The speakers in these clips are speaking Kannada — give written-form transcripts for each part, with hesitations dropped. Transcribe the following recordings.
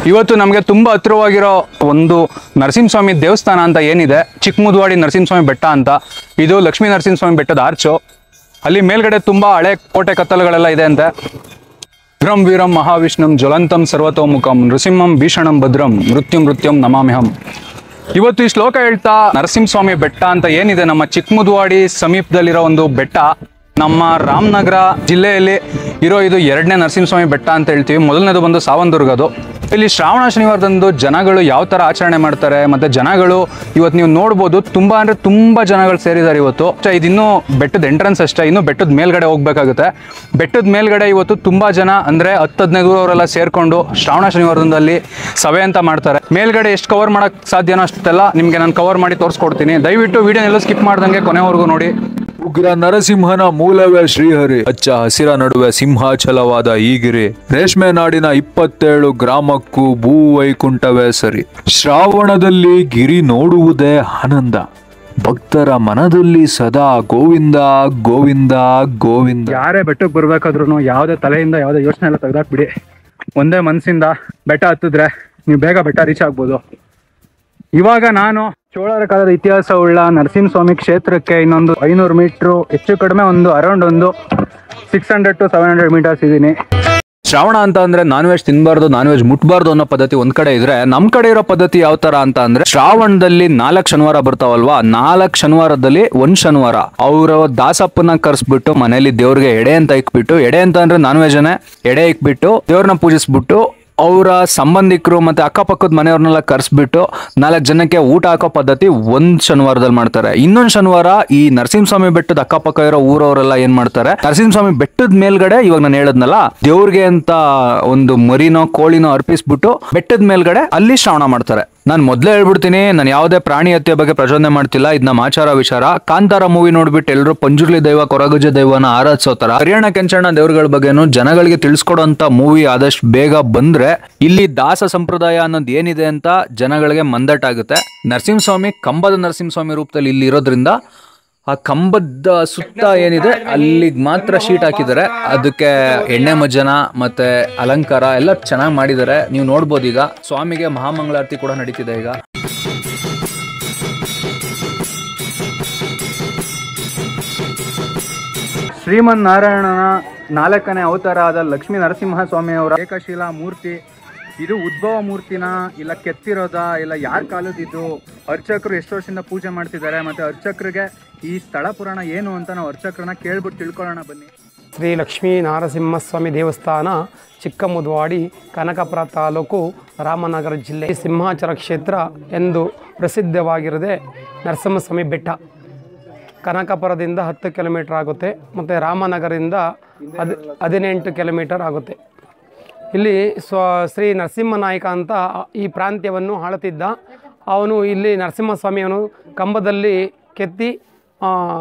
ಇವತ್ತು ನಮಗೆ ತುಂಬ ಹತ್ತಿರವಾಗಿರೋ ಒಂದು ನರಸಿಂಹಸ್ವಾಮಿ ದೇವಸ್ಥಾನ ಅಂತ ಏನಿದೆ, ಚಿಕ್ಕಮುದ್ವಾಡಿ ನರಸಿಂಹಸ್ವಾಮಿ ಬೆಟ್ಟ ಅಂತ. ಇದು ಲಕ್ಷ್ಮೀ ನರಸಿಂಹಸ್ವಾಮಿ ಬೆಟ್ಟದ ಆರ್ಚು. ಅಲ್ಲಿ ಮೇಲ್ಗಡೆ ತುಂಬ ಹಳೆ ಕೋಟೆ ಕತ್ತಲುಗಳೆಲ್ಲ ಇದೆ ಅಂತೆ. ರುದ್ರಂ ವೀರಂ ಮಹಾವಿಷ್ಣುಂ ಜ್ವಲಂತಂ ಸರ್ವತೋಮುಖಂ ನೃಸಿಂಹಂ ಭೀಷಣಂ ಭದ್ರಂ ಮೃತ್ಯುಂ ನಮಾಮ್ಯಹಂ. ಇವತ್ತು ಈ ಶ್ಲೋಕ ಹೇಳ್ತಾ ನರಸಿಂಹಸ್ವಾಮಿ ಬೆಟ್ಟ ಅಂತ ಏನಿದೆ ನಮ್ಮ ಚಿಕ್ಕಮುದ್ವಾಡಿ ಸಮೀಪದಲ್ಲಿರೋ ಒಂದು ಬೆಟ್ಟ, ನಮ್ಮ ರಾಮನಗರ ಜಿಲ್ಲೆಯಲ್ಲಿ ಇರೋ ಇದು ಎರಡನೇ ನರಸಿಂಹಸ್ವಾಮಿ ಬೆಟ್ಟ ಅಂತ ಹೇಳ್ತೀವಿ. ಮೊದಲನೇದು ಬಂದು ಸಾವಂದುರ್ಗದು. ಇಲ್ಲಿ ಶ್ರಾವಣ ಶನಿವಾರದಂದು ಜನಗಳು ಯಾವ ಥರ ಆಚರಣೆ ಮಾಡ್ತಾರೆ, ಮತ್ತು ಜನಗಳು ಇವತ್ತು ನೀವು ನೋಡ್ಬೋದು ತುಂಬ ಅಂದರೆ ತುಂಬ ಜನಗಳು ಸೇರಿದ್ದಾರೆ ಇವತ್ತು. ಇದಿನ್ನೂ ಬೆಟ್ಟದ ಎಂಟ್ರೆನ್ಸ್ ಅಷ್ಟೇ, ಇನ್ನೂ ಬೆಟ್ಟದ ಮೇಲ್ಗಡೆ ಹೋಗ್ಬೇಕಾಗುತ್ತೆ. ಬೆಟ್ಟದ ಮೇಲ್ಗಡೆ ಇವತ್ತು ತುಂಬ ಜನ ಅಂದರೆ 10-15 ಊರವರೆಲ್ಲ ಸೇರಿಕೊಂಡು ಶ್ರಾವಣ ಶನಿವಾರದಲ್ಲಿ ಸಭೆ ಅಂತ ಮಾಡ್ತಾರೆ. ಮೇಲ್ಗಡೆ ಎಷ್ಟು ಕವರ್ ಮಾಡೋಕ್ಕೆ ಸಾಧ್ಯನೋ ಅಷ್ಟೆಲ್ಲ ನಿಮಗೆ ನಾನು ಕವರ್ ಮಾಡಿ ತೋರಿಸ್ಕೊಡ್ತೀನಿ. ದಯವಿಟ್ಟು ವಿಡಿಯೋನೆಲ್ಲ ಸ್ಕಿಪ್ ಮಾಡ್ದಂಗೆ ಕೊನೆವರೆಗೂ ನೋಡಿ. ಉಗ್ರ ನರಸಿಂಹನ ಮೂಲವೇ ಶ್ರೀಹರಿ, ಹಚ್ಚ ಹಸಿರ ನಡುವೆ ಸಿಂಹಾಚಲವಾದ ಈ ಗಿರಿ, ರೇಷ್ಮೆ ನಾಡಿನ 27 ಗ್ರಾಮಕ್ಕೂ ಭೂವೈಕುಂಠವೇ ಸರಿ. ಶ್ರಾವಣದಲ್ಲಿ ಗಿರಿ ನೋಡುವುದೇ ಆನಂದ, ಭಕ್ತರ ಮನದಲ್ಲಿ ಸದಾ ಗೋವಿಂದ ಗೋವಿಂದ ಗೋವಿಂದ. ಯಾರೇ ಬೆಟ್ಟಕ್ಕೆ ಬರ್ಬೇಕಾದ್ರೂ ಯಾವುದೇ ತಲೆಯಿಂದ ಯಾವುದೇ ಯೋಚನೆ ಎಲ್ಲ ತೆಗೆದಾಕ್ಬಿಡಿ. ಒಂದೇ ಮನಸ್ಸಿಂದ ಬೆಟ್ಟ ಹತ್ತಿದ್ರೆ ನೀವು ಬೇಗ ಬೆಟ್ಟ ರೀಚ್ ಆಗ್ಬೋದು. ಇವಾಗ ನಾನು ಚೋಳರ ಕಾಲದ ಇತಿಹಾಸವುಳ್ಳ ನರಸಿಂಹಸ್ವಾಮಿ ಕ್ಷೇತ್ರಕ್ಕೆ ಇನ್ನೊಂದು 500 ಮೀಟ್ರು, ಹೆಚ್ಚು ಕಡಿಮೆ ಒಂದು ಅರೌಂಡ್ ಒಂದು 600 to 700 ಮೀಟರ್ಸ್ ಇದ್ದೀನಿ. ಶ್ರಾವಣ ಅಂತ ಅಂದ್ರೆ ನಾನ್ ವೆಜ್ ತಿನ್ಬಾರ್ದು, ನಾನ್ ವೆಜ್ ಮುಟ್ಬಾರ್ದು ಅನ್ನೋ ಪದ್ಧತಿ ಒಂದ್ ಕಡೆ ಇದ್ರೆ, ನಮ್ ಕಡೆ ಇರೋ ಪದ್ಧತಿ ಯಾವ ತರ ಅಂತ ಅಂದ್ರೆ, ಶ್ರಾವಣದಲ್ಲಿ 4 ಶನಿವಾರ ಬರ್ತಾವಲ್ವಾ, 4 ಶನಿವಾರದಲ್ಲಿ 1 ಶನಿವಾರ ಅವ್ರ ದಾಸಪ್ಪನ ಕರ್ಸ್ಬಿಟ್ಟು ಮನೇಲಿ ದೇವ್ರಿಗೆ ಎಡೆ ಅಂತ ಇಕ್ಬಿಟ್ಟು, ಎಡೆ ಅಂತ ಅಂದ್ರೆ ನಾನ್ ವೆಜ್ ಎಡೆ ಇಕ್ಬಿಟ್ಟು ದೇವ್ರನ್ನ ಪೂಜಿಸ್ಬಿಟ್ಟು ಅವರ ಸಂಬಂಧಿಕರು ಮತ್ತೆ ಅಕ್ಕಪಕ್ಕದ ಮನೆಯವ್ರನ್ನೆಲ್ಲ ಕರ್ಸ್ಬಿಟ್ಟು 4 ಜನಕ್ಕೆ ಊಟ ಹಾಕೋ ಪದ್ಧತಿ ಒಂದ್ ಶನಿವಾರದಲ್ಲಿ ಮಾಡ್ತಾರೆ. ಇನ್ನೊಂದು ಶನಿವಾರ ಈ ನರಸಿಂಹಸ್ವಾಮಿ ಬೆಟ್ಟದ ಅಕ್ಕಪಕ್ಕ ಇರೋ ಊರವರೆಲ್ಲ ಏನ್ ಮಾಡ್ತಾರೆ, ನರಸಿಂಹಸ್ವಾಮಿ ಬೆಟ್ಟದ ಮೇಲ್ಗಡೆ ಇವಾಗ ನಾನು ಹೇಳದ್ನಲ್ಲ ದೇವ್ರಿಗೆ ಅಂತ ಒಂದು ಮರಿನೋ ಕೋಳಿನೋ ಅರ್ಪಿಸ್ಬಿಟ್ಟು ಬೆಟ್ಟದ ಮೇಲ್ಗಡೆ ಅಲ್ಲಿ ಶ್ರಾವಣ ಮಾಡ್ತಾರೆ. ನಾನು ಮೊದಲೇ ಹೇಳ್ಬಿಡ್ತೀನಿ, ನಾನು ಯಾವುದೇ ಪ್ರಾಣಿ ಹತ್ಯೆ ಬಗ್ಗೆ ಪ್ರಚೋದನೆ ಮಾಡ್ತಿಲ್ಲ, ಇದು ನಮ್ಮ ಆಚಾರ ವಿಚಾರ. ಕಾಂತಾರ ಮೂವಿ ನೋಡ್ಬಿಟ್ಟು ಎಲ್ಲರೂ ಪಂಜುರ್ಲಿ ದೈವ ಕೊರಗಜ್ಜ ದೈವನ ಆರಾಧಿಸೋ ತರ ಕರಿಯಣ್ಣ ಕೆಂಚಣ್ಣ ದೇವರುಗಳ ಬಗ್ಗೆನು ಜನಗಳಿಗೆ ತಿಳಿಸ್ಕೊಡೋಂತ ಮೂವಿ ಆದಷ್ಟು ಬೇಗ ಬಂದ್ರೆ ಇಲ್ಲಿ ದಾಸ ಸಂಪ್ರದಾಯ ಅನ್ನೋದು ಏನಿದೆ ಅಂತ ಜನಗಳಿಗೆ ಮಂದಟ್ಟಾಗುತ್ತೆ. ನರಸಿಂಹಸ್ವಾಮಿ ಕಂಬದ ನರಸಿಂಹಸ್ವಾಮಿ ರೂಪದಲ್ಲಿ ಇಲ್ಲಿ ಇರೋದ್ರಿಂದ ಆ ಕಂಬದ ಸುತ್ತ ಏನಿದೆ ಅಲ್ಲಿಗೆ ಮಾತ್ರ ಶೀಟ್ ಹಾಕಿದ್ದಾರೆ. ಅದಕ್ಕೆ ಎಣ್ಣೆ ಮಜ್ಜನ ಮತ್ತೆ ಅಲಂಕಾರ ಎಲ್ಲ ಚೆನ್ನಾಗಿ ಮಾಡಿದ್ದಾರೆ. ನೀವು ನೋಡ್ಬೋದು. ಈಗ ಸ್ವಾಮಿಗೆ ಮಹಾಮಂಗಳಾರತಿ ಕೂಡ ನಡೀತಿದೆ. ಈಗ ಶ್ರೀಮನ್ನಾರಾಯಣನ 4ನೇ ಅವತಾರ ಆದ ಲಕ್ಷ್ಮೀ ನರಸಿಂಹಸ್ವಾಮಿಯವರ ಏಕಶಿಲಾ ಮೂರ್ತಿ. ಇದು ಉದ್ಭವ ಮೂರ್ತಿನ ಇಲ್ಲ ಕೆತ್ತಿರೋದ ಇಲ್ಲ ಯಾರ ಕಾಲದಿದ್ದು, ಅರ್ಚಕರು ಎಷ್ಟು ವರ್ಷದಿಂದ ಪೂಜೆ ಮಾಡ್ತಿದ್ದಾರೆ, ಮತ್ತು ಅರ್ಚಕರಿಗೆ ಈ ಸ್ಥಳ ಪುರಾಣ ಏನು ಅಂತ ನಾವು ಅರ್ಚಕರನ್ನ ಕೇಳ್ಬಿಟ್ಟು ತಿಳ್ಕೊಳ್ಳೋಣ ಬನ್ನಿ. ಶ್ರೀ ಲಕ್ಷ್ಮೀ ನರಸಿಂಹಸ್ವಾಮಿ ದೇವಸ್ಥಾನ ಚಿಕ್ಕಮುದ್ವಾಡಿ, ಕನಕಪುರ ತಾಲೂಕು, ರಾಮನಗರ ಜಿಲ್ಲೆ. ಸಿಂಹಾಚಲ ಕ್ಷೇತ್ರ ಎಂದು ಪ್ರಸಿದ್ಧವಾಗಿರದೆ ನರಸಿಂಹಸ್ವಾಮಿ ಬೆಟ್ಟ ಕನಕಪುರದಿಂದ 10 ಕಿಲೋಮೀಟರ್ ಆಗುತ್ತೆ, ಮತ್ತು ರಾಮನಗರದಿಂದ 18 ಕಿಲೋಮೀಟರ್ ಆಗುತ್ತೆ. ಇಲ್ಲಿ ಶ್ರೀ ನರಸಿಂಹನಾಯಕ ಅಂತ ಈ ಪ್ರಾಂತ್ಯವನ್ನು ಆಳುತ್ತಿದ್ದ. ಅವನು ಇಲ್ಲಿ ನರಸಿಂಹಸ್ವಾಮಿಯವನು ಕಂಬದಲ್ಲಿ ಕೆತ್ತಿ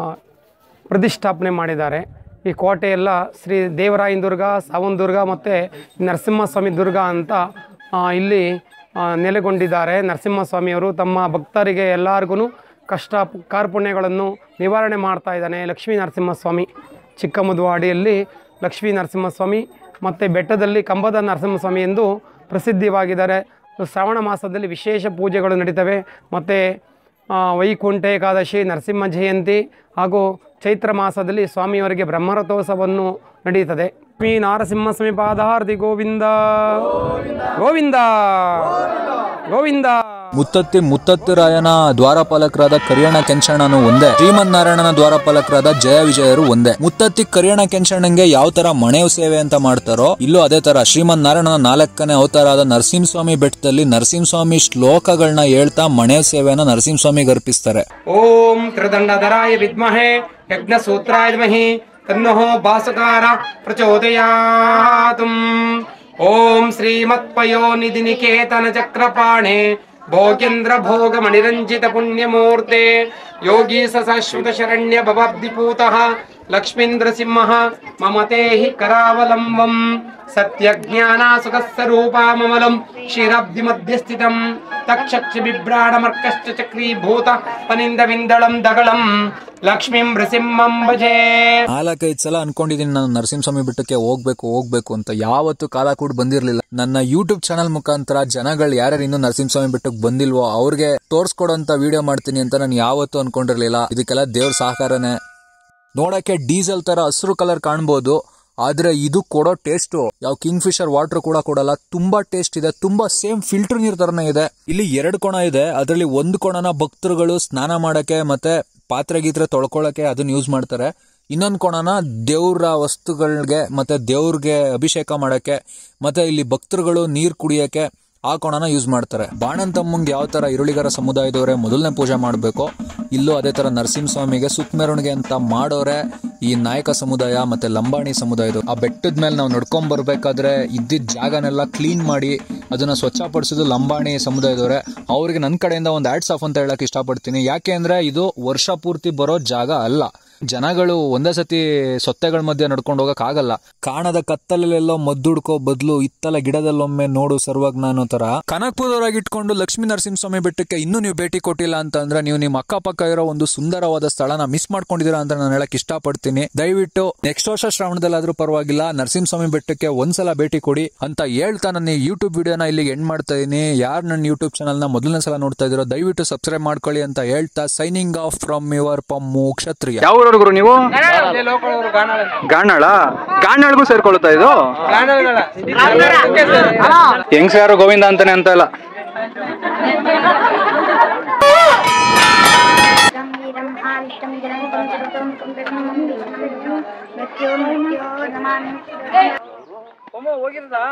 ಪ್ರತಿಷ್ಠಾಪನೆ ಮಾಡಿದ್ದಾರೆ. ಈ ಕೋಟೆಯೆಲ್ಲ ಶ್ರೀ ದೇವರಾಯನ ದುರ್ಗ, ಸಾವಂದುರ್ಗ ಮತ್ತು ನರಸಿಂಹಸ್ವಾಮಿ ದುರ್ಗ ಅಂತ ಇಲ್ಲಿ ನೆಲೆಗೊಂಡಿದ್ದಾರೆ. ನರಸಿಂಹಸ್ವಾಮಿಯವರು ತಮ್ಮ ಭಕ್ತರಿಗೆ ಎಲ್ಲರಿಗೂ ಕಷ್ಟ ಕಾರ್ಪಣ್ಯಗಳನ್ನು ನಿವಾರಣೆ ಮಾಡ್ತಾ ಇದ್ದಾನೆ. ಲಕ್ಷ್ಮೀ ನರಸಿಂಹಸ್ವಾಮಿ ಚಿಕ್ಕಮುದ್ವಾಡಿಯಲ್ಲಿ ಲಕ್ಷ್ಮೀ ನರಸಿಂಹಸ್ವಾಮಿ ಮತ್ತು ಬೆಟ್ಟದಲ್ಲಿ ಕಂಬದ ನರಸಿಂಹಸ್ವಾಮಿ ಎಂದು ಪ್ರಸಿದ್ಧವಾಗಿದ್ದಾರೆ. ಶ್ರಾವಣ ಮಾಸದಲ್ಲಿ ವಿಶೇಷ ಪೂಜೆಗಳು ನಡೀತವೆ. ಮತ್ತು ವೈಕುಂಠ ಏಕಾದಶಿ, ನರಸಿಂಹ ಜಯಂತಿ ಹಾಗೂ ಚೈತ್ರ ಮಾಸದಲ್ಲಿ ಸ್ವಾಮಿಯವರಿಗೆ ಬ್ರಹ್ಮರಥೋತ್ಸವವನ್ನು ನಡೆಯುತ್ತದೆ. ಲಕ್ಷ್ಮೀ ನರಸಿಂಹಸ್ವಾಮಿ ಪಾದಾರ್ತಿ ಗೋವಿಂದ ಗೋವಿಂದ ಗೋವಿಂದ. ಮುತ್ತತ್ತಿರಾಯನ ದ್ವಾರಪಾಲಕರಾದ ಕರಿಯಣ್ಣ ಕೆಂಚಣ್ಣನು ಒಂದೇ, ಶ್ರೀಮನ್ನಾರಾಯಣನ ದ್ವಾರಪಾಲಕರಾದ ಜಯ ವಿಜಯರು ಒಂದೇ. ಮುತ್ತತ್ತಿ ಕರಿಯಣ್ಣ ಕೆಂಚಣ್ಣಂಗೆ ಯಾವ ತರ ಮಣೆಯು ಸೇವೆ ಅಂತ ಮಾಡ್ತಾರೋ, ಇಲ್ಲೂ ಅದೇ ತರ ಶ್ರೀಮನ್ನಾರಾಯಣನ 4ನೇ ಅವತಾರ ಆದ ನರಸಿಂಹಸ್ವಾಮಿ ಬೆಟ್ಟದಲ್ಲಿ ನರಸಿಂಹಸ್ವಾಮಿ ಶ್ಲೋಕಗಳನ್ನ ಹೇಳ್ತಾ ಮಣೆಯ ಸೇವೆಯನ್ನ ನರಸಿಂಹಸ್ವಾಮಿಗೆ ಅರ್ಪಿಸ್ತಾರೆ. ಓಂ ತ್ರಿದಂಡಧರಾಯ ವಿದ್ಮಹೇ ಯಜ್ಞಸೂತ್ರಾಯ ಧೀಮಹಿ ತನ್ನೋ ಭಾಸಕಾರ ಪ್ರಚೋದಯಾತ್. ಓಂ ಶ್ರೀಮತ್ಪಯೋ ನಿಧಿ ನಿಕೇತನ ಚಕ್ರಪಾಣೆ ಭೋಗೇಂದ್ರ ಭೋಗ ಮಣಿರಂಜಿತ ಪುಣ್ಯಮೂರ್ತೆ ಯೋಗೀ ಶಾಶ್ವತ ಶರಣ್ಯ ಭವಾಬ್ಧಿಪೂತಃ ಲಕ್ಷ್ಮೀಂದ್ರಸಿಂಹ ಮಮತೆ ಹಿ ಕರಾವಲಂಬಂ ಸತ್ಯಜ್ಞಾನಾಸುಖಸ್ವರೂಪಾಮಮಲಂ ಕ್ಷೀರಾಬ್ಧಿ ಮಧ್ಯಸ್ಥಿತಂ ತಕ್ಷಕ್ಷ ಬಿಭ್ರಾಣಮರ್ಕಶ್ಚ ಚಕ್ರೀಭೂತ ಪನಿಂದ ವಿಂದಳಂ ದಗಳಂ ಲಕ್ಷ್ಮೀಂ ನೃಸಿಂಹಂ ಭಜೆ. 4-5 ಸಲ ಅನ್ಕೊಂಡಿದೀನಿ ನಾನು ನರಸಿಂಹಸ್ವಾಮಿ ಬೆಟ್ಟಕ್ಕೆ ಹೋಗ್ಬೇಕು ಅಂತ. ಯಾವತ್ತು ಕಾಲ ಕೂಡ ಬಂದಿರ್ಲಿಲ್ಲ. ನನ್ನ ಯೂಟ್ಯೂಬ್ ಚಾನಲ್ ಮುಖಾಂತರ ಜನಗಳು ಯಾರ್ಯಾರು ಇನ್ನೂ ನರಸಿಂಹಸ್ವಾಮಿ ಬೆಟ್ಟಕ್ಕೆ ಬಂದಿಲ್ವೋ ಅವ್ರಿಗೆ ತೋರ್ಸ್ಕೊಡೋಂತ ವಿಡಿಯೋ ಮಾಡ್ತೀನಿ ಅಂತ ನಾನು ಯಾವತ್ತೂ ಅನ್ಕೊಂಡಿರ್ಲಿಲ್ಲ. ಇದಕ್ಕೆಲ್ಲ ದೇವ್ರ ಸಹಕಾರನೇ. ನೋಡಕ್ಕೆ ಡೀಸೆಲ್ ತರ ಹಸಿರು ಕಲರ್ ಕಾಣ್ಬೋದು, ಆದ್ರೆ ಇದು ಕೊಡೋ ಟೇಸ್ಟ್ ಯಾವ ಕಿಂಗ್ ಫಿಶರ್ ವಾಟರ್ ಕೂಡ ಕೊಡಲ್ಲ. ತುಂಬಾ ಟೇಸ್ಟ್ ಇದೆ, ತುಂಬಾ ಸೇಮ್ ಫಿಲ್ಟರ್ ನೀರ್ ತರನೇ ಇದೆ. ಇಲ್ಲಿ 2 ಕೊಣ ಇದೆ, ಅದರಲ್ಲಿ ಒಂದು ಕೊಣನ ಭಕ್ತರುಗಳು ಸ್ನಾನ ಮಾಡಕ್ಕೆ ಮತ್ತೆ ಪಾತ್ರೆ ಗೀತ್ರೆ ತೊಳ್ಕೊಳಕ್ಕೆ ಅದನ್ನ ಯೂಸ್ ಮಾಡ್ತಾರೆ. ಇನ್ನೊಂದು ಕೊಣನ ದೇವ್ರ ವಸ್ತುಗಳಿಗೆ ಮತ್ತೆ ದೇವ್ರಿಗೆ ಅಭಿಷೇಕ ಮಾಡಕ್ಕೆ ಮತ್ತೆ ಇಲ್ಲಿ ಭಕ್ತರುಗಳು ನೀರ್ ಕುಡಿಯಕ್ಕೆ ಆ ಕೊಣನ ಯೂಸ್ ಮಾಡ್ತಾರೆ. ಬಾಣಂತಮ್ಮಂಗೆ ಯಾವ ತರ ಈರುಳಿಗರ ಸಮುದಾಯದವರೇ ಮೊದಲನೇ ಪೂಜೆ ಮಾಡಬೇಕು, ಇಲ್ಲೂ ಅದೇ ತರ ನರಸಿಂಹಸ್ವಾಮಿಗೆ ಸುತ್ತ ಮೆರವಣಿಗೆ ಅಂತ ಮಾಡೋರೆ ಈ ನಾಯಕ ಸಮುದಾಯ ಮತ್ತೆ ಲಂಬಾಣಿ ಸಮುದಾಯದವರು. ಆ ಬೆಟ್ಟದ ಮೇಲೆ ನಾವು ನಡ್ಕೊಂಡ್ ಬರ್ಬೇಕಾದ್ರೆ ಇದ್ದಿದ್ದ ಜಾಗನೆಲ್ಲ ಕ್ಲೀನ್ ಮಾಡಿ ಅದನ್ನ ಸ್ವಚ್ಛಪಡಿಸೋದು ಲಂಬಾಣಿ ಸಮುದಾಯದವರೇ. ಅವ್ರಿಗೆ ನನ್ನ ಕಡೆಯಿಂದ ಒಂದು ಹ್ಯಾಟ್ಸ್ ಆಫ್ ಅಂತ ಹೇಳಕ್ ಇಷ್ಟಪಡ್ತೀನಿ. ಯಾಕೆ ಅಂದ್ರೆ ಇದು ವರ್ಷ ಪೂರ್ತಿ ಬರೋ ಜಾಗ ಅಲ್ಲ. ಜನಗಳು ಒಂದೇ ಸತಿ ಸೊತ್ತೆಗಳ ಮಧ್ಯೆ ನಡ್ಕೊಂಡು ಹೋಗಕ್ ಆಗಲ್ಲ. ಕಾಣದ ಕತ್ತಲಲ್ಲೆಲ್ಲೋ ಮದ್ದುಡ್ಕೋ ಬದಲು ಇತ್ತಲ ಗಿಡದಲ್ಲೊಮ್ಮೆ ನೋಡು ಸರ್ವಜ್ಞ ಅನ್ನೋ ತರ ಕನಕಪುರದವರಾಗಿ ಇಟ್ಕೊಂಡು ಲಕ್ಷ್ಮೀ ನರಸಿಂಹಸ್ವಾಮಿ ಬೆಟ್ಟಕ್ಕೆ ಇನ್ನೂ ನೀವು ಭೇಟಿ ಕೊಟ್ಟಿಲ್ಲ ಅಂತ ಅಂದ್ರೆ ನೀವು ನಿಮ್ಮ ಅಕ್ಕಪಕ್ಕ ಇರೋ ಒಂದು ಸುಂದರವಾದ ಸ್ಥಳನ ಮಿಸ್ ಮಾಡ್ಕೊಂಡಿದ್ದೀರಾ ಅಂತ ನಾನು ಹೇಳಕ್ ಇಷ್ಟಪಡ್ತೀನಿ. ದಯವಿಟ್ಟು ನೆಕ್ಸ್ಟ್ ವರ್ಷ ಶ್ರಾವಣದಲ್ಲಾದ್ರೂ ಪರವಾಗಿಲ್ಲ ನರಸಿಂಹಸ್ವಾಮಿ ಬೆಟ್ಟಕ್ಕೆ ಒಂದ್ಸಲ ಭೇಟಿ ಕೊಡಿ ಅಂತ ಹೇಳ್ತಾ ನನ್ನ ಯೂಟ್ಯೂಬ್ ವಿಡಿಯೋನ ಇಲ್ಲಿಗೆ ಎಂಡ್ ಮಾಡ್ತಾ ಇದೀನಿ. ಯಾರು ನನ್ನ ಯೂಟ್ಯೂಬ್ ಚಾನಲ್ ನ ಮೊದಲನೇ ಸಲ ನೋಡ್ತಾ ಇದ್ದೀರೋ ದಯವಿಟ್ಟು ಸಬ್ಸ್ಕ್ರೈಬ್ ಮಾಡ್ಕೊಳ್ಳಿ ಅಂತ ಹೇಳ್ತಾ signing off from your Pammu Kshatriya. ಗುರು ನೀವು ಗಾಣಾಳ್ಗೂ ಸೇರ್ಕೊಳ್ತಾ ಇದು ಹೆಂಗ್ಸಾರು ಗೋವಿಂದ ಅಂತಾನೆ ಅಂತ ಇಲ್ಲ. ಹೋಗಿರೋದಾ